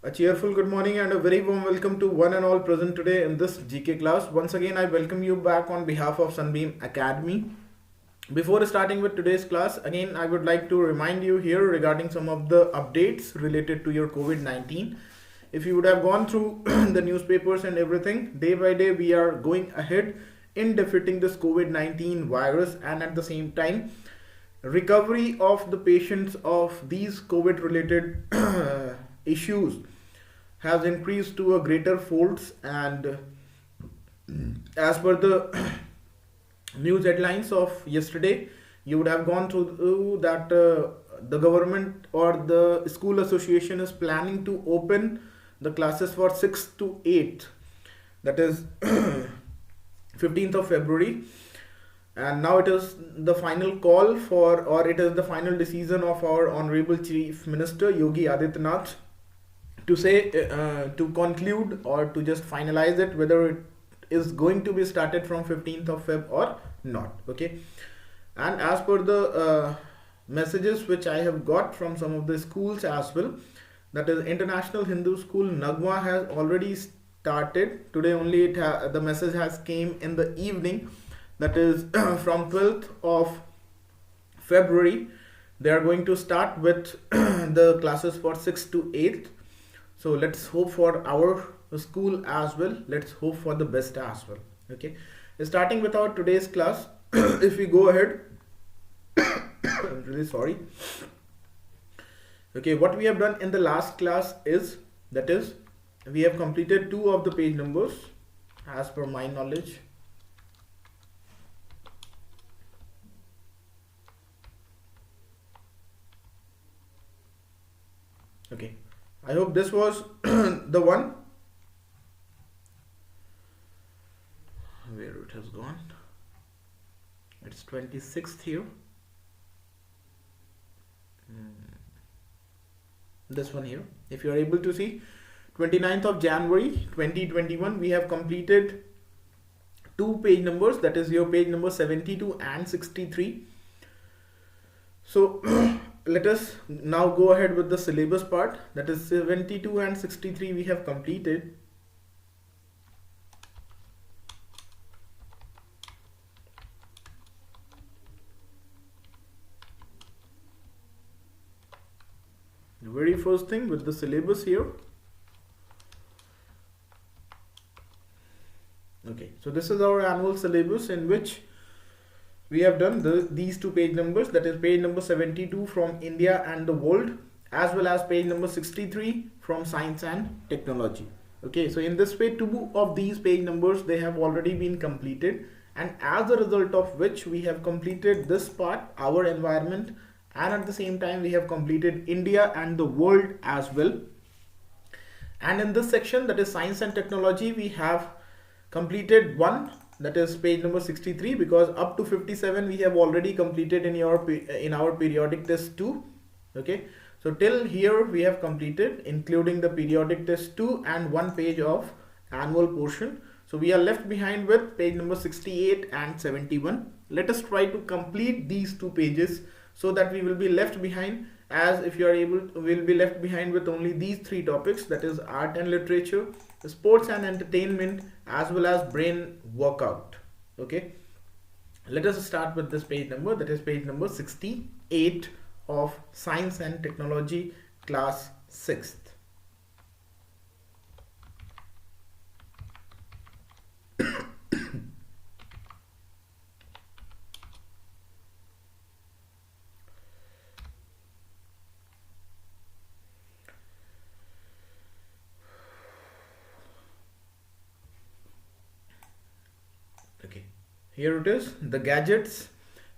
A cheerful good morning and a very warm welcome to one and all present today in this GK class. Once again, I welcome you back on behalf of Sunbeam Academy. Before starting with today's class, again, I would like to remind you here regarding some of the updates related to your COVID-19. If you would have gone through the newspapers and everything, day by day we are going ahead in defeating this COVID-19 virus, and at the same time, recovery of the patients of these COVID related issues has increased to a greater folds. And as per the news headlines of yesterday, you would have gone through that the government or the school association is planning to open the classes for 6th to 8th, that is 15th of February. And now it is the final call for, or it is the final decision of our honorable chief minister Yogi Adityanath to say to conclude or to just finalize it whether it is going to be started from 15th of Feb or not. Okay, and as per the messages which I have got from some of the schools as well, that is International Hindu School Nagma has already started today only. The message has came in the evening, that is from 12th of February they are going to start with the classes for 6th to 8th. So let's hope for our school as well. Let's hope for the best as well. Okay, starting with our today's class, if we go ahead, I'm really sorry. Okay, what we have done in the last class is, that is, we have completed 2 of the page numbers as per my knowledge. Okay, I hope this was the one. Where it has gone? It's 26th here. This one here. If you are able to see, 29th of January 2021, we have completed 2 page numbers, that is your page number 72 and 63. So let us now go ahead with the syllabus part, that is 72 and 63 we have completed. The very first thing with the syllabus here. Okay, so this is our annual syllabus in which we have done these 2 page numbers, that is page number 72 from India and the world, as well as page number 63 from science and technology. Okay, so in this way 2 of these page numbers they have already been completed, and as a result of which we have completed this part, our environment, and at the same time we have completed India and the world as well. And in this section, that is science and technology, we have completed 1, that is page number 63, because up to 57 we have already completed in our periodic test 2. Okay, so till here we have completed, including the periodic test 2 and 1 page of annual portion. So we are left behind with page number 68 and 71. Let us try to complete these 2 pages so that we will be left behind, as if you are able to, will be left behind with only these 3 topics, that is art and literature, sports and entertainment, as well as brain workout. Okay, let us start with this page number, that is page number 68 of science and technology, class 6th. Okay, here it is, the gadgets.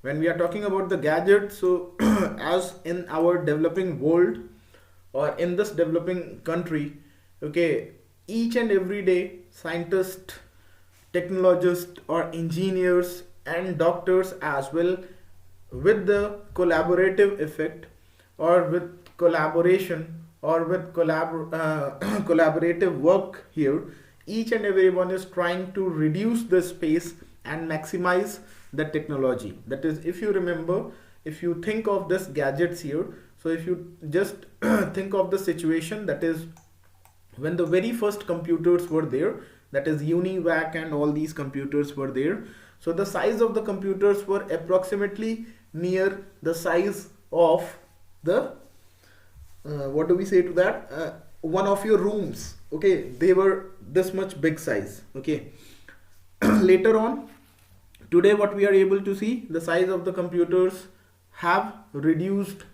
When we are talking about the gadgets, so as in our developing world or in this developing country, okay, each and every day scientists, technologists or engineers and doctors as well, with the collaborative effect or with collaboration or with collaborative work here, each and everyone is trying to reduce the space and maximize the technology. That is, if you remember, if you think of this gadgets here, so if you just think of the situation, that is when the very first computers were there, that is UNIVAC and all these computers were there. So the size of the computers were approximately near the size of the what do we say to that, one of your rooms. Okay, they were this much big size. Okay. Later on, today what we are able to see, the size of the computers have reduced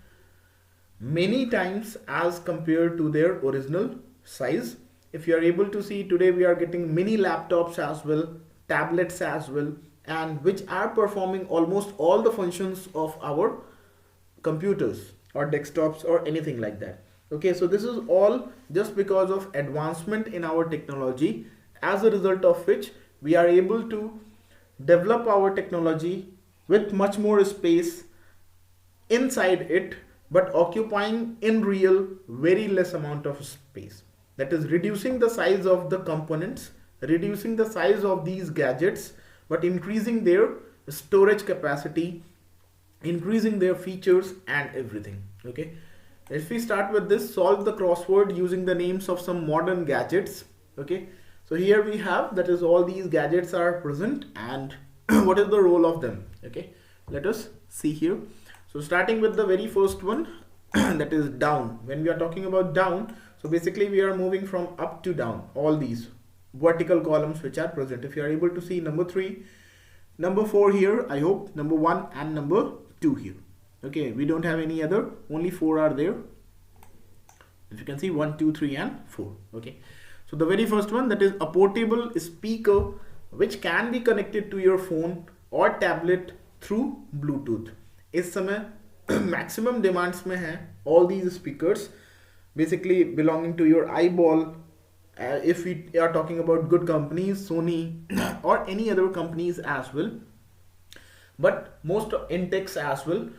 many times as compared to their original size. If you are able to see, today we are getting mini laptops as well, tablets as well, and which are performing almost all the functions of our computers or desktops or anything like that. Okay, so this is all just because of advancement in our technology, as a result of which we are able to develop our technology with much more space inside it, but occupying in real very less amount of space. That is reducing the size of the components, reducing the size of these gadgets, but increasing their storage capacity, increasing their features and everything. Okay, if we start with this, solve the crossword using the names of some modern gadgets. Okay, so here we have, that is all these gadgets are present and what is the role of them. Okay, let us see here. So starting with the very first one, that is down. When we are talking about down, so basically we are moving from up to down, all these vertical columns which are present. If you are able to see number 3, number 4 here, I hope, number 1 and number 2 here. Okay, we don't have any other, only 4 are there. If you can see 1, 2, 3 and 4. Okay, so the very first one, that is a portable speaker which can be connected to your phone or tablet through Bluetooth. इस समय maximum demands में है all these speakers, basically belonging to your eyeball. If we are talking about good companies, Sony or any other companies as well, but most Intex as well.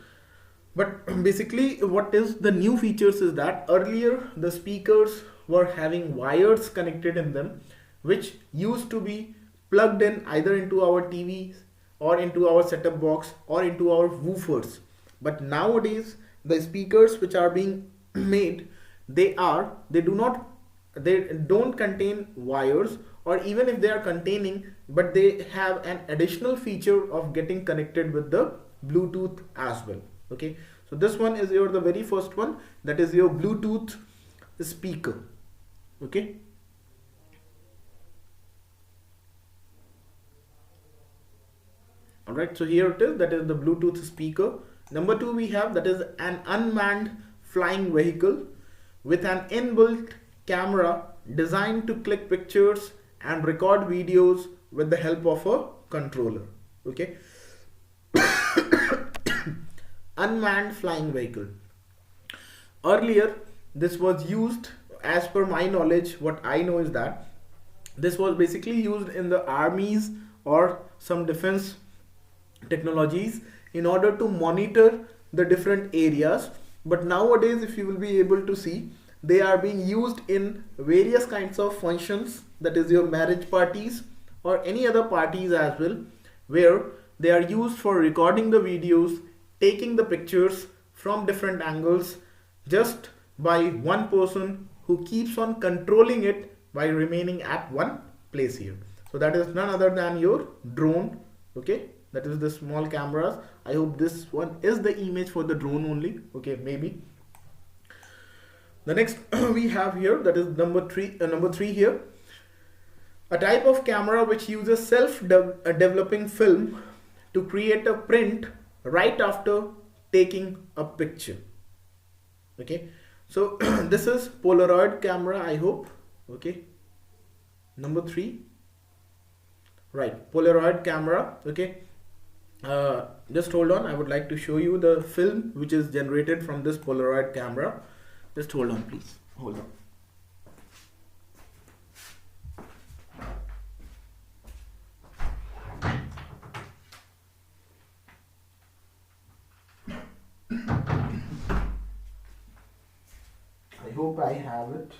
But basically what is the new features is that earlier the speakers were having wires connected in them, which used to be plugged in either into our TVs or into our setup box or into our woofers. But nowadays the speakers which are being made, they don't contain wires, or even if they are containing, but they have an additional feature of getting connected with the Bluetooth as well. Okay, so this one is the very first one, that is your Bluetooth speaker. Okay, all right, so here it is, that is the Bluetooth speaker. Number 2 we have, that is an unmanned flying vehicle with an inbuilt camera designed to click pictures and record videos with the help of a controller. Okay, unmanned flying vehicle. Earlier this was used, as per my knowledge, what I know is that this was basically used in the armies or some defense technologies in order to monitor the different areas. But nowadays, if you will be able to see, they are being used in various kinds of functions, that is your marriage parties or any other parties as well, where they are used for recording the videos, taking the pictures from different angles, just by one person who keeps on controlling it by remaining at one place here. So that is none other than your drone. Okay, that is the small cameras. I hope this one is the image for the drone only. Okay, maybe. The next we have here, that is number 3 here, a type of camera which uses self-developing film to create a print right after taking a picture. Okay, so this is Polaroid camera, I hope. Okay, number 3, right, Polaroid camera. Okay, just hold on, I would like to show you the film which is generated from this Polaroid camera. Just hold on, please, hold on. I hope I have it.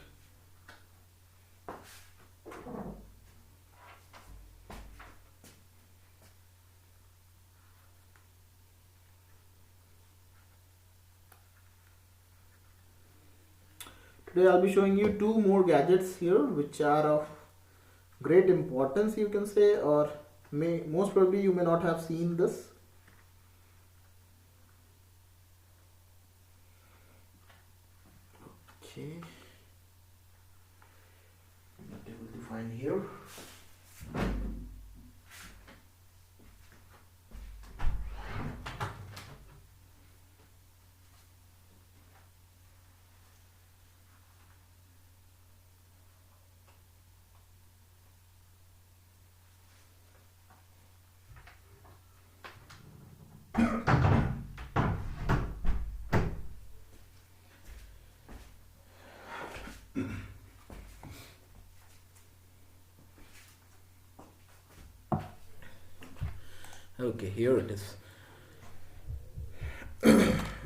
Today I'll be showing you two more gadgets here which are of great importance, you can say, or most probably you may not have seen this. Okay, I'm not able to find here. Okay, here it is.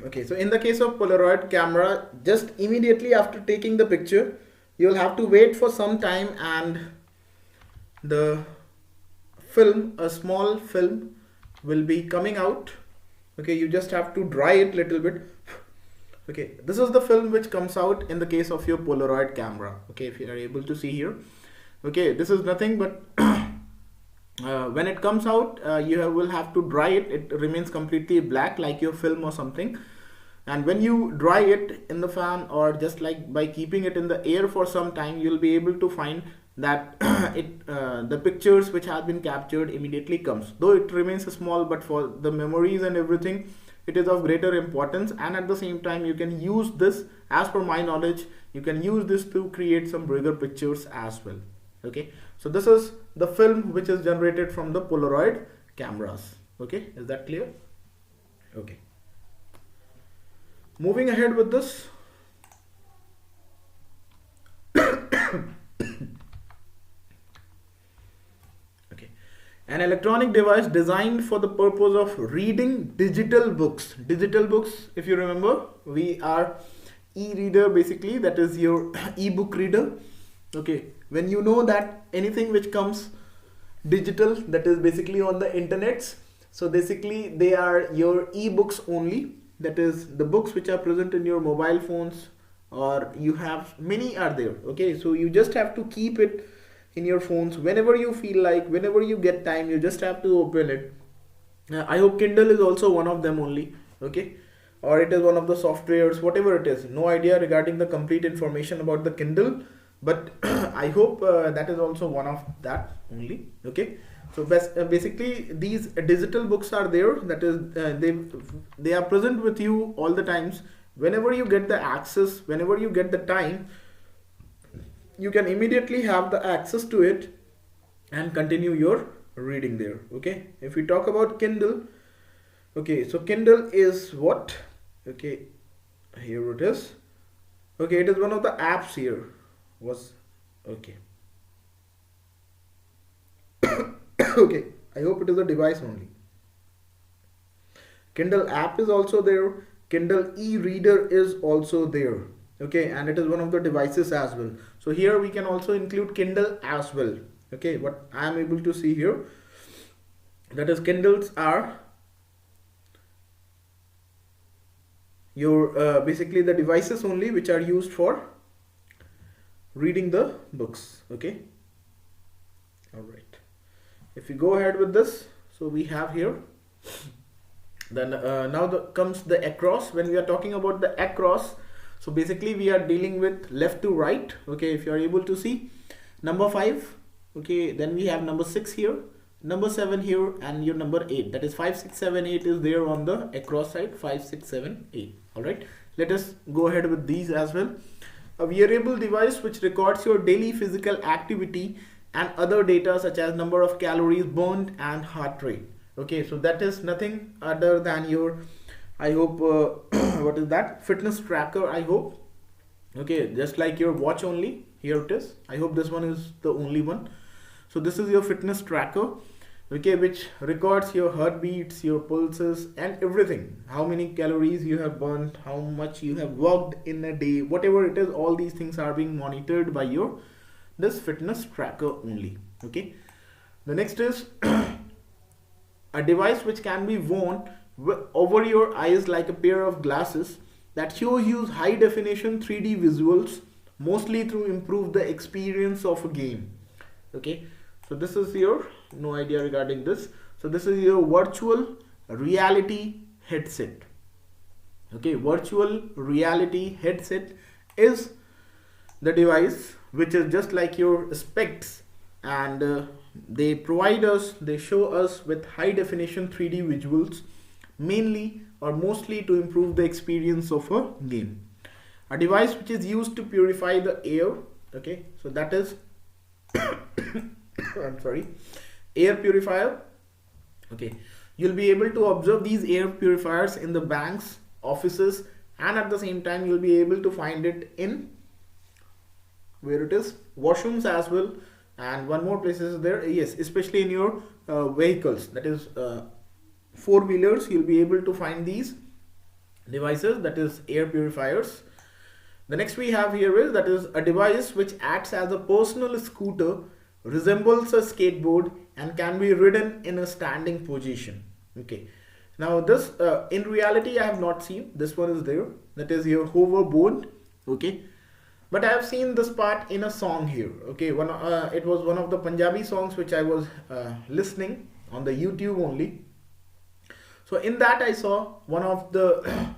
Okay, so in the case of Polaroid camera, just immediately after taking the picture, you'll have to wait for some time and the film, a small film, will be coming out. Okay, you just have to dry it little bit. Okay, this is the film which comes out in the case of your Polaroid camera. Okay, if you are able to see here. Okay, this is nothing but when it comes out, will have to dry it. It remains completely black like your film or something. And when you dry it in the fan or just like by keeping it in the air for some time, you'll be able to find that the pictures which have been captured immediately comes. Though it remains small, but for the memories and everything, it is of greater importance. And at the same time, you can use this, as per my knowledge, you can use this to create some bigger pictures as well. Okay, so this is the film which is generated from the Polaroid cameras. Okay, is that clear? Okay, moving ahead with this. Okay, an electronic device designed for the purpose of reading digital books. Digital books, if you remember, we are e-reader basically, that is your e-book reader. Okay, when you know that anything which comes digital, that is basically on the internets, so basically they are your e-books only, that is the books which are present in your mobile phones, or you have many are there. Okay, so you just have to keep it in your phones whenever you feel like, whenever you get time, you just have to open it. I hope Kindle is also one of them only. Okay, or it is one of the softwares, whatever it is. No idea regarding the complete information about the Kindle, but I hope that is also one of that only. Okay, so basically these digital books are there, that is they are present with you all the times. Whenever you get the access, whenever you get the time, you can immediately have the access to it and continue your reading there. Okay, if we talk about Kindle, okay, so Kindle is what? Okay, here it is. Okay, it is one of the apps here. Okay. Okay, I hope it is a device only. Kindle app is also there. Kindle e-reader is also there. Okay, and it is one of the devices as well. So here we can also include Kindle as well. Okay, what I am able to see here, that is Kindles are your basically the devices only which are used for reading the books. Okay, all right, if we go ahead with this, so we have here, then now comes the across. When we are talking about the across, so basically we are dealing with left to right. Okay, if you are able to see number 5, okay, then we have number 6 here, number 7 here, and your number 8, that is 5, 6, 7, 8 is there on the across side. 5, 6, 7, 8. All right, let us go ahead with these as well. A wearable device which records your daily physical activity and other data such as number of calories burned and heart rate. Okay, so that is nothing other than your, I hope what is that, fitness tracker, I hope. Okay, just like your watch only, here it is. I hope this one is the only one. So this is your fitness tracker, okay, which records your heartbeats, your pulses and everything, how many calories you have burned, how much you have worked in a day, whatever it is, all these things are being monitored by your this fitness tracker only. Okay, the next is a device which can be worn over your eyes like a pair of glasses that shows you high definition 3D visuals mostly to improve the experience of a game. Okay, so this is your, no idea regarding this. So this is your virtual reality headset. Okay, virtual reality headset is the device which is just like your specs, and they show us with high definition 3D visuals, mainly or mostly to improve the experience of a game. A device which is used to purify the air. Okay, so that is I'm sorry, air purifier. Okay, you'll be able to observe these air purifiers in the banks, offices, and at the same time you'll be able to find it in, where it is, washrooms as well, and one more place is there, yes, especially in your vehicles, that is four-wheelers. You'll be able to find these devices, that is air purifiers. The next we have here is, that is a device which acts as a personal scooter, resembles a skateboard, and can be ridden in a standing position. Okay, now this in reality I have not seen. This one is there, that is your hoverboard. Okay, but I have seen this part in a song here. Okay, it was one of the Punjabi songs which I was listening on the YouTube only. So in that I saw one of the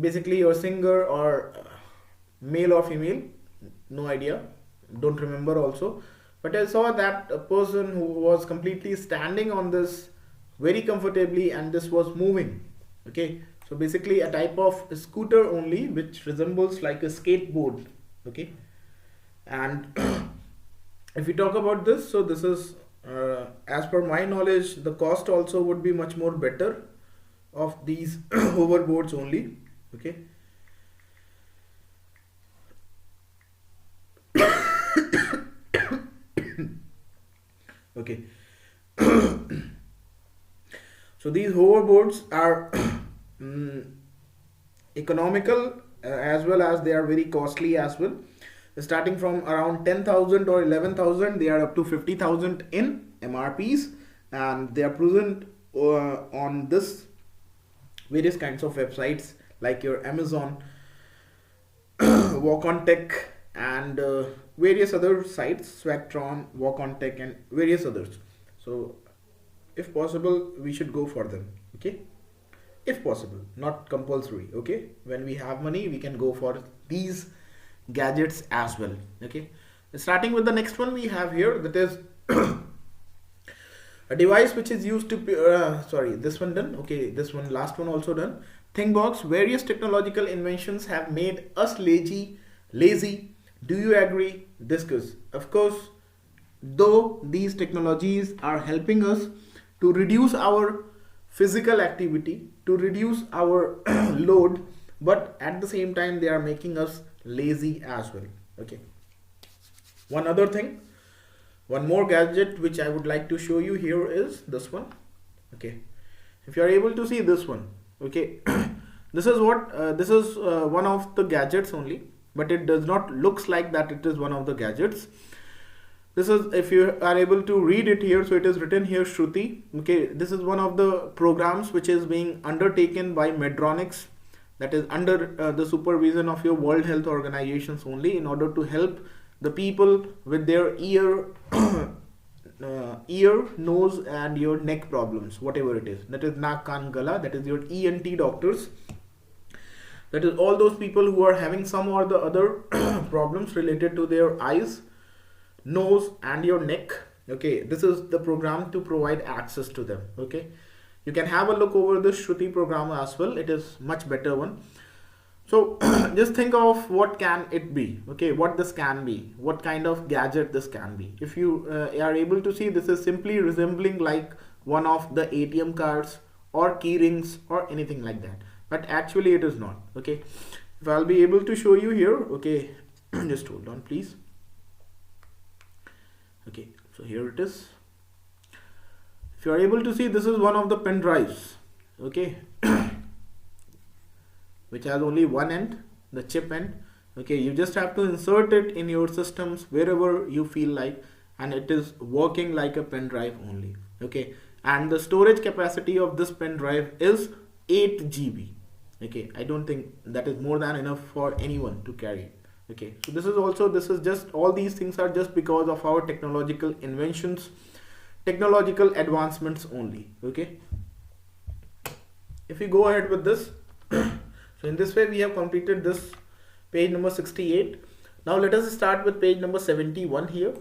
basically your singer, or male or female, no idea, don't remember also, but I saw that a person who was completely standing on this very comfortably, and this was moving. Okay, so basically a type of scooter only which resembles like a skateboard. Okay, and if we talk about this, so this is as per my knowledge, the cost also would be much more better of these hoverboards only. Okay, okay. So these hoverboards are economical as well as they are very costly as well. Starting from around 10,000 or 11,000, they are up to 50,000 in MRPs, and they are present on this various kinds of websites like your Amazon, Walk on Tech, and various other sites, Swagtron, Walk on Tech, and various others. So if possible, we should go for them. Okay, if possible, not compulsory. Okay, when we have money, we can go for these gadgets as well. Okay, starting with the next one we have here, that is a device which is used to sorry, this one done. Okay, this one, last one also done. Thinkbox. Various technological inventions have made us lazy. Do you agree? Discuss. Of course, though these technologies are helping us to reduce our physical activity, to reduce our load, but at the same time they are making us lazy as well. Okay, one other thing, one more gadget which I would like to show you here is this one. Okay, if you are able to see this one. Okay, this is what this is one of the gadgets only, but it does not looks like that it is one of the gadgets. This is, if you are able to read it here, so it is written here Shruti. Okay, this is one of the programs which is being undertaken by Medtronics, that is under the supervision of your World Health Organizations only, in order to help the people with their ear, nose, and your neck problems, whatever it is. That is naak, kaan, gala. That is your ENT doctors. That is all those people who are having some or the other problems related to their eyes, nose, and your neck. Okay, this is the program to provide access to them. Okay, you can have a look over this Shruti program as well. It is much better one. So just think of what can it be. Okay, what this can be, what kind of gadget this can be. If you are able to see, this is simply resembling like one of the ATM cards or key rings or anything like that, but actually it is not. Okay, if I'll be able to show you here. Okay, just hold on please. Okay, so here it is. If you are able to see, this is one of the pen drives. Okay, which has only one end, the chip end. Okay, you just have to insert it in your systems wherever you feel like, and it is working like a pen drive only. Okay, and the storage capacity of this pen drive is 8 GB. Okay, I don't think that is more than enough for anyone to carry. Okay, so this is just, all these things are just because of our technological inventions, technological advancements only. Okay, if we go ahead with this, so in this way we have completed this page number 68. Now let us start with page number 71 here.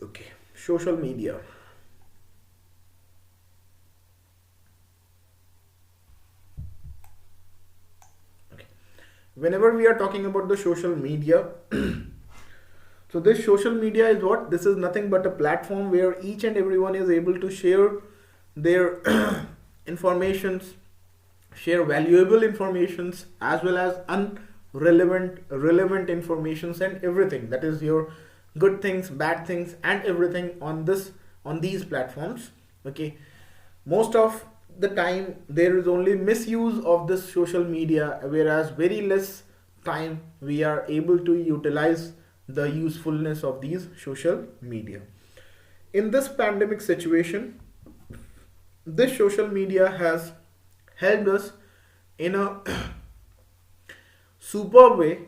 Okay, social media. Okay, whenever we are talking about the social media, so this social media is what? This is nothing but a platform where each and everyone is able to share their informations, share valuable informations, as well as relevant informations, and everything that is your good things, bad things, and everything on these platforms. Okay, most of the time there is only misuse of this social media, whereas very less time we are able to utilize the usefulness of these social media. In this pandemic situation, this social media has helped us in a superb way,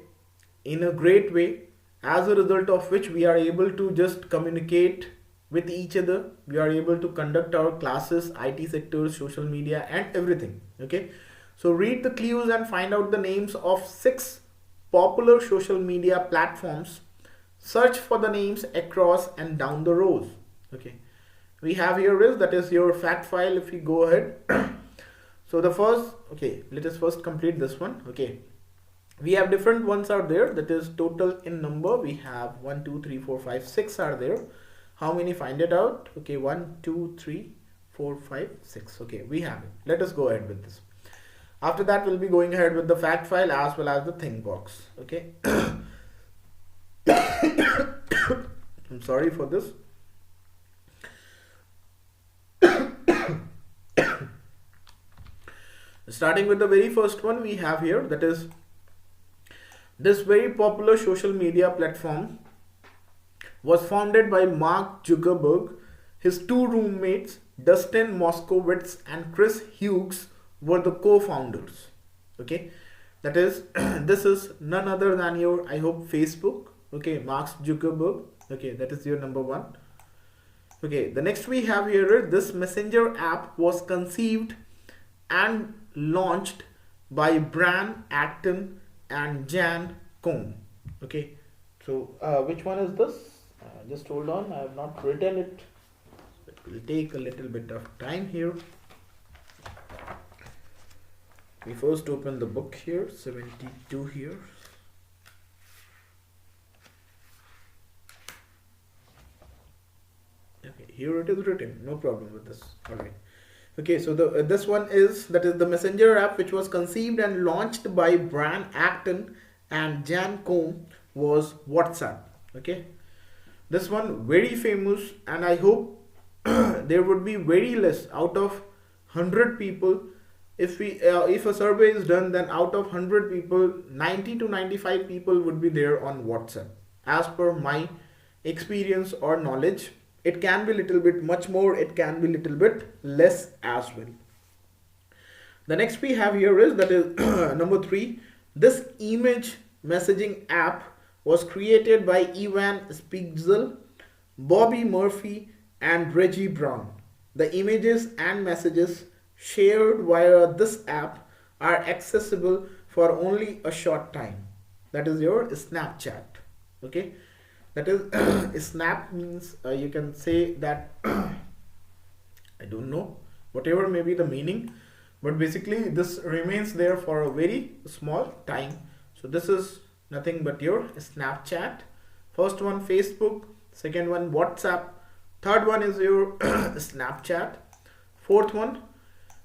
in a great way, as a result of which we are able to just communicate with each other. We are able to conduct our classes, IT sectors, social media, and everything. Okay, so read the clues and find out the names of 6 popular social media platforms. Search for the names across and down the rows. Okay, we have here is, that is your fact file. If we go ahead, so the first, okay, let us first complete this one. Okay, we have different ones are there, that is total in number. We have 1 2 3 4 5 6 are there. How many? Find it out. Okay, 1 2 3 4 5 6. Okay, we have it. Let us go ahead with this. After that we'll be going ahead with the fact file as well as the thing box. Okay. I'm sorry for this. Starting with the very first one we have here, that is this very popular social media platform was founded by Mark Zuckerberg. His 2 roommates, Dustin Moskowitz and Chris Hughes, were the co-founders. Okay, that is this is none other than your, I hope, Facebook. Okay, Mark Zuckerberg. Okay, that is your number 1. Okay, the next we have here is this messenger app was conceived and launched by Bran Acton and Jan Koum. Okay, so which one is this? Just hold on, I have not written it. It will take a little bit of time here. We first open the book here, 72 here. Okay, here it is written, no problem with this. All right. Okay, so the this one is, that is the messenger app which was conceived and launched by Bran Acton and Jan Koum, was WhatsApp. Okay, this one very famous, and I hope there would be very less, out of 100 people, if a survey is done, then out of 100 people, 90 to 95 people would be there on WhatsApp, as per my experience or knowledge. It can be little bit much more, it can be little bit less as well. The next we have here is, that is number 3. This image messaging app was created by Ivan Spiegel, Bobby Murphy, and Reggie Brown. The images and messages shared via this app are accessible for only a short time. That is your Snapchat. Okay, that is snap means you can say that I don't know, whatever may be the meaning, but basically this remains there for a very small time. So this is nothing but your Snapchat. First one Facebook, second one WhatsApp, third one is your Snapchat, fourth one,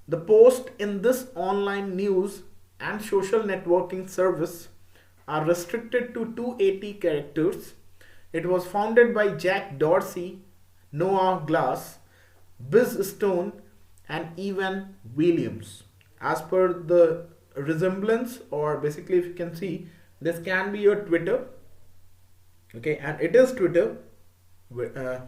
the post in this online news and social networking service are restricted to 280 characters. It was founded by Jack Dorsey, Noah Glass, Biz Stone, and Evan Williams. As per the resemblance, or basically if you can see, this can be your Twitter. Okay, and it is Twitter. uh,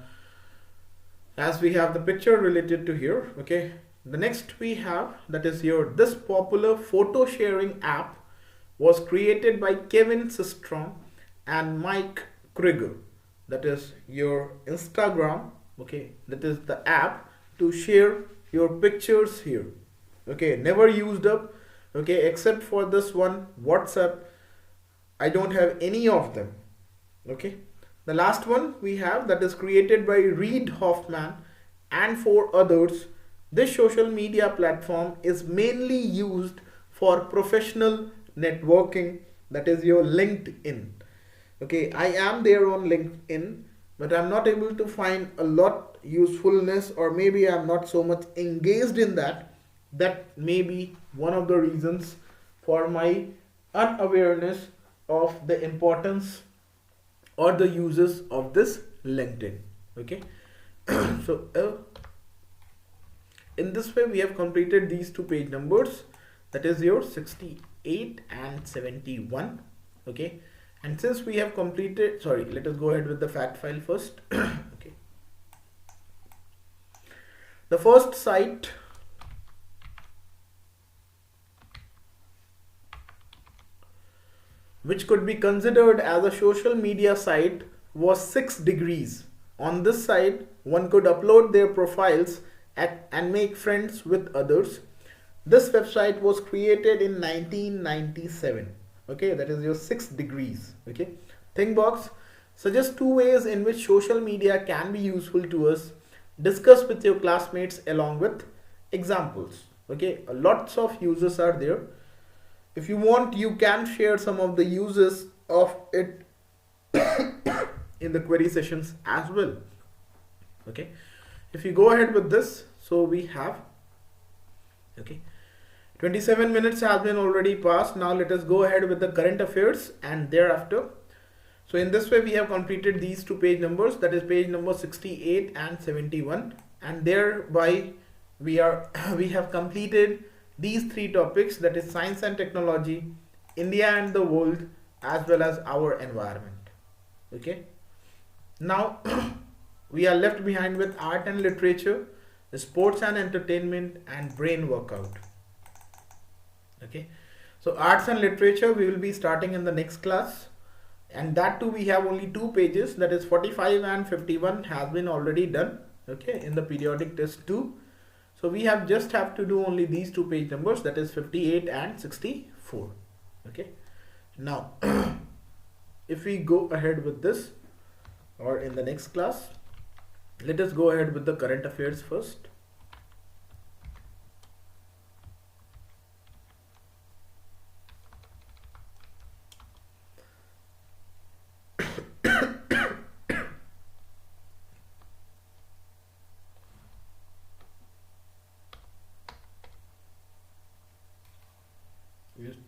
as we have the picture related to here. Okay, the next we have, that is here, this popular photo sharing app was created by Kevin Systrom and Mike Krieger. That is your Instagram. Okay, that is the app to share your pictures here. Okay, never used up. Okay, except for this one WhatsApp, I don't have any of them. Okay, the last one we have, that is created by Reid Hoffman and 4 others. This social media platform is mainly used for professional networking, that is your LinkedIn. Okay, I am there on LinkedIn, but I'm not able to find a lot usefulness, or maybe I'm not so much engaged in that. That may be one of the reasons for my unawareness of the importance or the uses of this LinkedIn. Okay, so in this way we have completed these 2 page numbers, that is your 68 and 71. Okay, and since we have completed, sorry, let us go ahead with the fact file first. Okay, the first site which could be considered as a social media site was 6 Degrees. On this site, one could upload their profiles and make friends with others. This website was created in 1997. Okay, that is your 6 Degrees. Okay, think box, suggest 2 ways in which social media can be useful to us. Discuss with your classmates along with examples. Okay, lots of uses are there. If you want, you can share some of the uses of it in the query sessions as well. Okay, if you go ahead with this, so we have, okay, 27 minutes has been already passed. Now let us go ahead with the current affairs and thereafter. So in this way we have completed these 2 page numbers, that is page number 68 and 71, and thereby we have completed these 3 topics, that is science and technology, India and the world, as well as our environment. Okay, now we are left behind with art and literature, sports and entertainment, and brain workout. Okay, so arts and literature we will be starting in the next class, and that too we have only 2 pages, that is 45 and 51 has been already done. Okay, in the periodic test 2. So we have to do only these 2 page numbers, that is 58 and 64. Okay, now if we go ahead with this, or in the next class, let us go ahead with the current affairs first.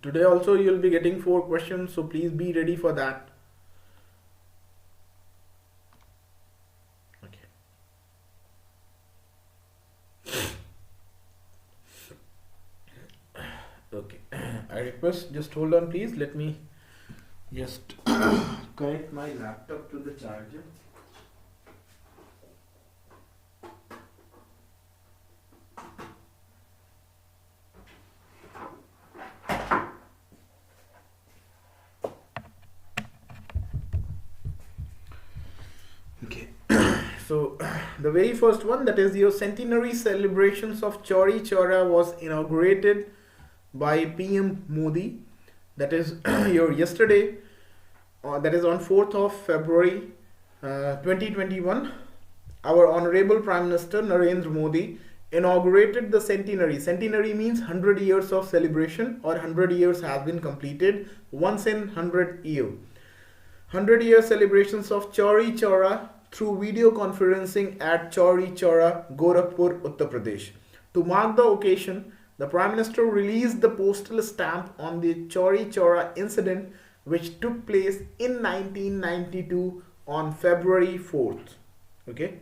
Today also you will be getting 4 questions, so please be ready for that. Okay. Okay. I request, just hold on please. Let me just connect my laptop to the charger. So the very first one, that is your centenary celebrations of Chauri Chaura, was inaugurated by PM Modi. That is your yesterday, that is on 4th of February 2021. Our Honorable Prime Minister Narendra Modi inaugurated the centenary. Centenary means 100 years of celebration, or 100 years has been completed once in 100 year. 100-year celebrations of Chauri Chaura through video conferencing at Chauri Chaura, Gorakhpur, Uttar Pradesh. To mark the occasion, the Prime Minister released the postal stamp on the Chauri Chaura incident, which took place in 1992 on February 4th. Okay.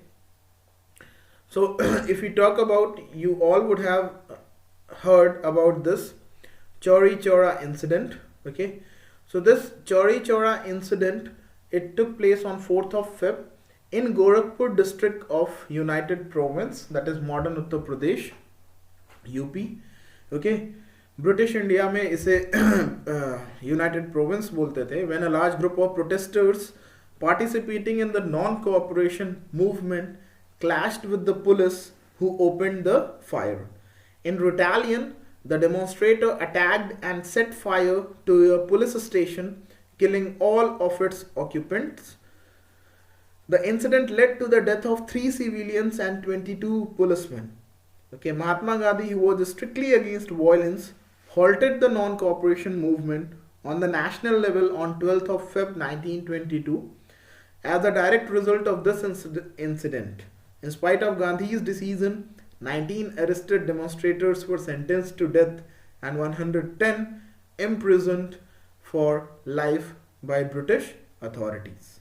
So if we talk about, you all would have heard about this Chauri Chaura incident. Okay. So this Chauri Chaura incident, it took place on 4th of Feb in Gorakhpur district of United Province, that is modern Uttar Pradesh, UP. Okay, British India में इसे United province बोलते थे. When a large group of protesters participating in the non-cooperation movement clashed with the police who opened the fire. In retaliation, the demonstrator attacked and set fire to a police station, killing all of its occupants. The incident led to the death of 3 civilians and 22 policemen. Okay, Mahatma Gandhi, who was strictly against violence, halted the non-cooperation movement on the national level on 12th of Feb 1922 as a direct result of this incident. In spite of Gandhi's decision, 19 arrested demonstrators were sentenced to death and 110 imprisoned for life by British authorities.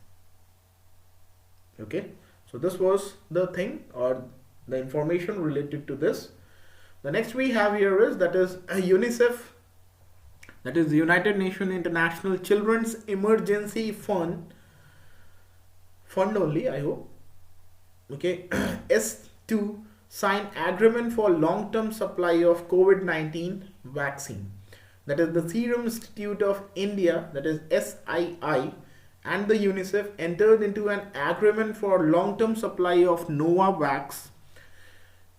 Okay, so this was the thing or the information related to this. The next we have here is that is UNICEF, that is the United Nations International Children's Emergency Fund only, I hope. Okay, S2 sign agreement for long-term supply of COVID-19 vaccine. That is the Serum Institute of India, that is SII, and the UNICEF entered into an agreement for long-term supply of Novavax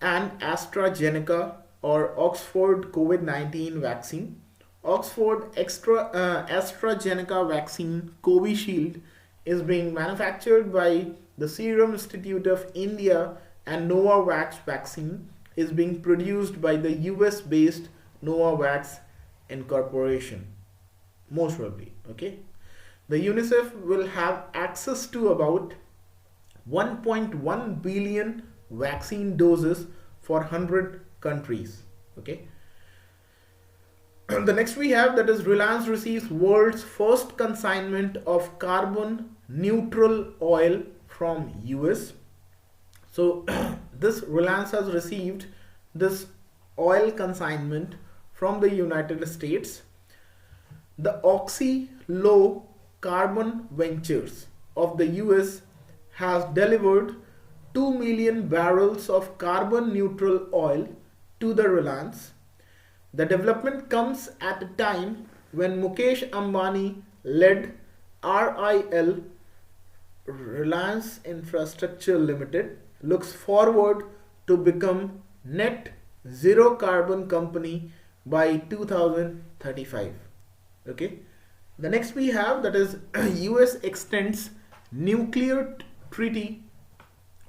and AstraZeneca or Oxford COVID-19 vaccine. Oxford AstraZeneca vaccine Covishield is being manufactured by the Serum Institute of India, and Novavax vaccine is being produced by the US-based Novavax Incorporation, most probably. Okay, the UNICEF will have access to about 1.1 billion vaccine doses for 100 countries. Okay. The next we have that is Reliance receives world's first consignment of carbon neutral oil from US. So this Reliance has received this oil consignment from the United States. The Oxy Low Carbon Ventures of the US has delivered 2 million barrels of carbon neutral oil to the Reliance. The development comes at a time when Mukesh Ambani led RIL, Reliance Infrastructure Limited, looks forward to become net zero carbon company by 2035. Okay. The next we have that is US extends nuclear treaty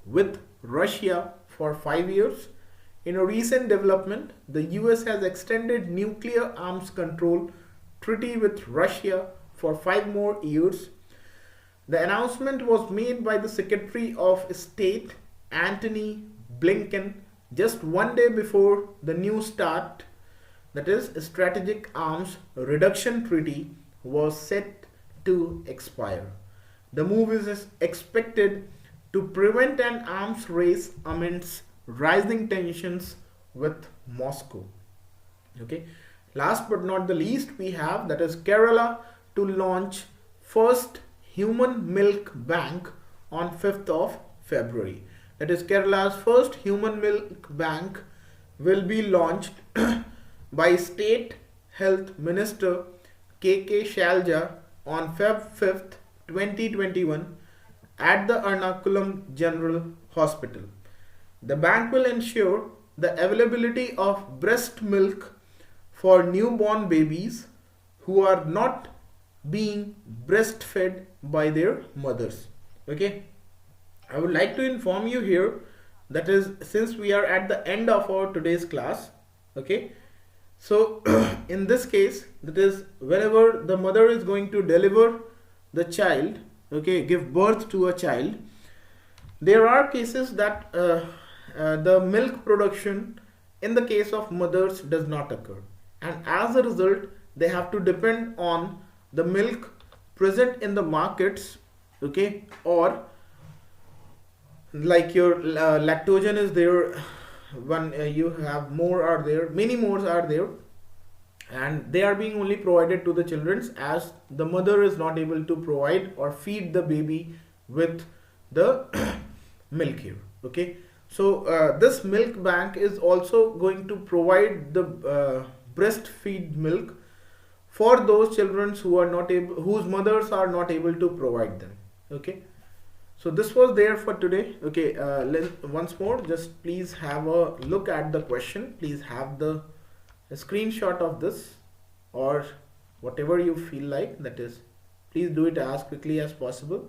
with Russia for 5 years. In a recent development, the US has extended nuclear arms control treaty with Russia for 5 more years. The announcement was made by the Secretary of State Antony Blinken just one day before the new START, that is Strategic Arms Reduction Treaty, was set to expire. The move is expected to prevent an arms race amidst rising tensions with Moscow. Okay, last but not the least we have that is Kerala to launch first human milk bank on 5th of February. That is Kerala's first human milk bank will be launched by State Health Minister KK Shalja on Feb 5th 2021 at the Ernakulam General Hospital. The bank will ensure the availability of breast milk for newborn babies who are not being breastfed by their mothers. Okay, I would like to inform you here that is since we are at the end of our today's class. Okay, so in this case, that is whenever the mother is going to deliver the child, okay, give birth to a child, there are cases that the milk production in the case of mothers does not occur, and as a result they have to depend on the milk present in the markets. Okay, or like your lactogen is there, one you have more are there, many more are there, and they are being only provided to the children as the mother is not able to provide or feed the baby with the milk here. Okay, so this milk bank is also going to provide the breastfeed milk for those children who are not able, whose mothers are not able to provide them. Okay, so this was there for today. Okay, once more, just please have a look at the question. Please have the screenshot of this, or whatever you feel like, that is, please do it as quickly as possible.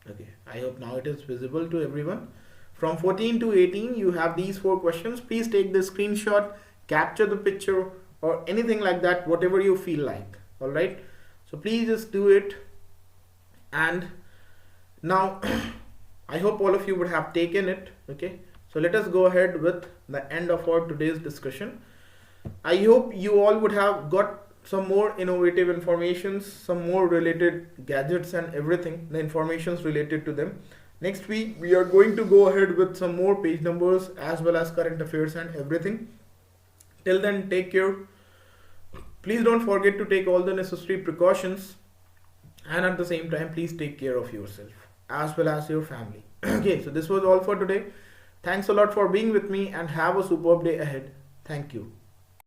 Okay, I hope now it is visible to everyone. From 14 to 18, you have these 4 questions. Please take the screenshot, capture the picture, or anything like that, whatever you feel like. All right, so please just do it. And now I hope all of you would have taken it. Okay, so let us go ahead with the end of our today's discussion. I hope you all would have got some more innovative informations, some more related gadgets and everything, the informations related to them. Next week we are going to go ahead with some more page numbers as well as current affairs and everything. Till then, take care. Please don't forget to take all the necessary precautions, and at the same time, please take care of yourself as well as your family. Okay, so this was all for today. Thanks a lot for being with me, and have a superb day ahead. Thank you.